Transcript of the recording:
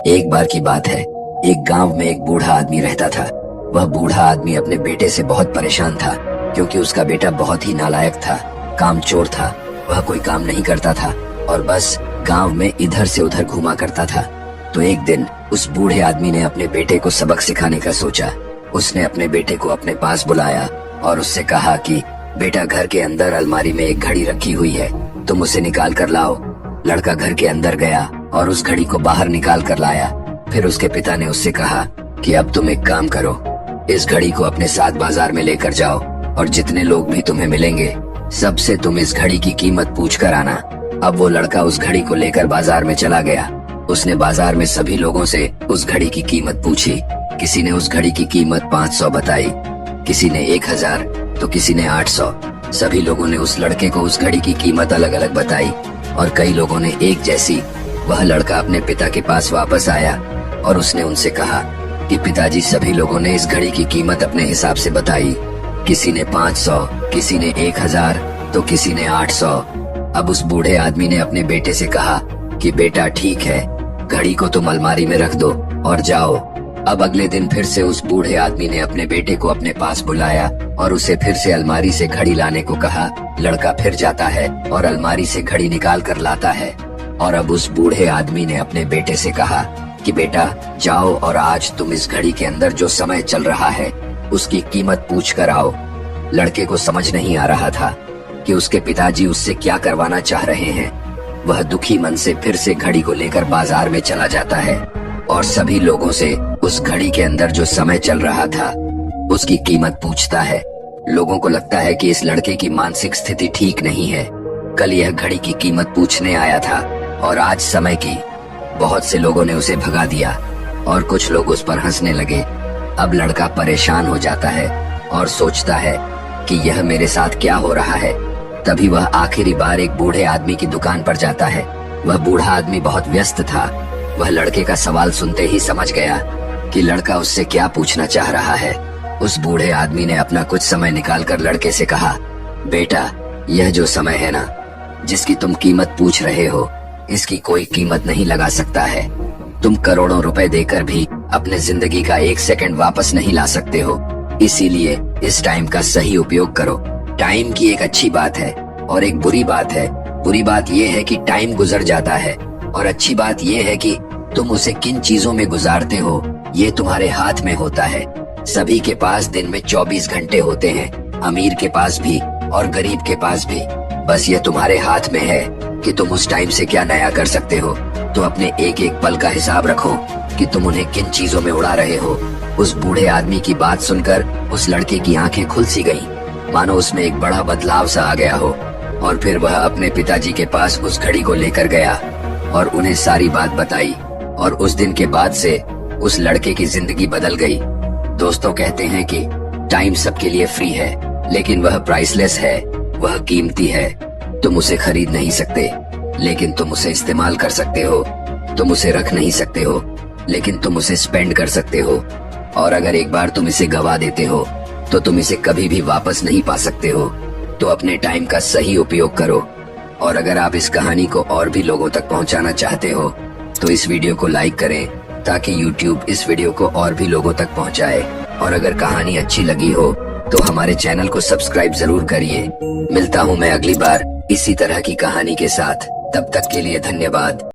एक बार की बात है, एक गांव में एक बूढ़ा आदमी रहता था। वह बूढ़ा आदमी अपने बेटे से बहुत परेशान था, क्योंकि उसका बेटा बहुत ही नालायक था, कामचोर था। वह कोई काम नहीं करता था और बस गांव में इधर से उधर घूमा करता था। तो एक दिन उस बूढ़े आदमी ने अपने बेटे को सबक सिखाने का सोचा। उसने अपने बेटे को अपने पास बुलाया और उससे कहा कि बेटा, घर के अंदर अलमारी में एक घड़ी रखी हुई है, तुम उसे निकाल कर लाओ। लड़का घर के अंदर गया और उस घड़ी को बाहर निकाल कर लाया। फिर उसके पिता ने उससे कहा कि अब तुम एक काम करो, इस घड़ी को अपने साथ बाजार में लेकर जाओ और जितने लोग भी तुम्हें मिलेंगे सबसे तुम इस घड़ी की कीमत पूछ कर आना। अब वो लड़का उस घड़ी को लेकर बाजार में चला गया। उसने बाजार में सभी लोगों से उस घड़ी की कीमत पूछी। किसी ने उस घड़ी की कीमत 500 बताई, किसी ने 1000, तो किसी ने 800। सभी लोगों ने उस लड़के को उस घड़ी की कीमत अलग अलग बताई और कई लोगों ने एक जैसी। वह लड़का अपने पिता के पास वापस आया और उसने उनसे कहा कि पिताजी, सभी लोगों ने इस घड़ी की कीमत अपने हिसाब से बताई। किसी ने 500, किसी ने 1000, तो किसी ने 800। अब उस बूढ़े आदमी ने अपने बेटे से कहा कि बेटा, ठीक है, घड़ी को तुम अलमारी में रख दो और जाओ। अब अगले दिन फिर से उस बूढ़े आदमी ने अपने बेटे को अपने पास बुलाया और उसे फिर से अलमारी से घड़ी लाने को कहा। लड़का फिर जाता है और अलमारी से घड़ी निकाल कर लाता है। और अब उस बूढ़े आदमी ने अपने बेटे से कहा कि बेटा, जाओ और आज तुम इस घड़ी के अंदर जो समय चल रहा है उसकी कीमत पूछ कर आओ। लड़के को समझ नहीं आ रहा था कि उसके पिताजी उससे क्या करवाना चाह रहे हैं। वह दुखी मन से फिर से घड़ी को लेकर बाजार में चला जाता है और सभी लोगों से उस घड़ी के अंदर जो समय चल रहा था उसकी कीमत पूछता है। लोगों को लगता है कि इस लड़के की मानसिक स्थिति ठीक नहीं है। कल यह घड़ी की कीमत पूछने आया था और आज समय की। बहुत से लोगों ने उसे भगा दिया और कुछ लोग उस पर हंसने लगे। अब लड़का परेशान हो जाता है और सोचता है कि यह मेरे साथ क्या हो रहा है। तभी वह आखिरी बार एक बूढ़े आदमी की दुकान पर जाता है। वह बूढ़ा आदमी बहुत व्यस्त था। वह लड़के का सवाल सुनते ही समझ गया कि लड़का उससे क्या पूछना चाह रहा है। उस बूढ़े आदमी ने अपना कुछ समय निकालकर लड़के से कहा, बेटा, यह जो समय है ना, जिसकी तुम कीमत पूछ रहे हो, इसकी कोई कीमत नहीं लगा सकता है। तुम करोड़ों रुपए देकर भी अपने जिंदगी का 1 सेकंड वापस नहीं ला सकते हो। इसीलिए इस टाइम का सही उपयोग करो। टाइम की एक अच्छी बात है और एक बुरी बात है। बुरी बात यह है कि टाइम गुजर जाता है और अच्छी बात यह है कि तुम उसे किन चीजों में गुजारते हो ये तुम्हारे हाथ में होता है। सभी के पास दिन में 24 घंटे होते हैं, अमीर के पास भी और गरीब के पास भी। बस ये तुम्हारे हाथ में है कि तुम उस टाइम से क्या नया कर सकते हो। तो अपने एक एक पल का हिसाब रखो कि तुम उन्हें किन चीजों में उड़ा रहे हो। उस बूढ़े आदमी की बात सुनकर उस लड़के की आंखें खुल सी गईं, मानो उसमें एक बड़ा बदलाव सा आ गया हो। और फिर वह अपने पिताजी के पास उस घड़ी को लेकर गया और उन्हें सारी बात बताई। और उस दिन के बाद से उस लड़के की जिंदगी बदल गई। दोस्तों कहते हैं कि टाइम सबके लिए फ्री है, लेकिन वह प्राइसलेस है, वह कीमती है। तुम उसे खरीद नहीं सकते, लेकिन तुम उसे इस्तेमाल कर सकते हो। तुम उसे रख नहीं सकते हो, लेकिन तुम उसे स्पेंड कर सकते हो। और अगर एक बार तुम इसे गवा देते हो तो तुम इसे कभी भी वापस नहीं पा सकते हो। तो अपने टाइम का सही उपयोग करो। और अगर आप इस कहानी को और भी लोगों तक पहुंचाना चाहते हो तो इस वीडियो को लाइक करें, ताकि YouTube इस वीडियो को और भी लोगों तक पहुंचाए। और अगर कहानी अच्छी लगी हो तो हमारे चैनल को सब्सक्राइब जरूर करिए। मिलता हूं मैं अगली बार इसी तरह की कहानी के साथ। तब तक के लिए धन्यवाद।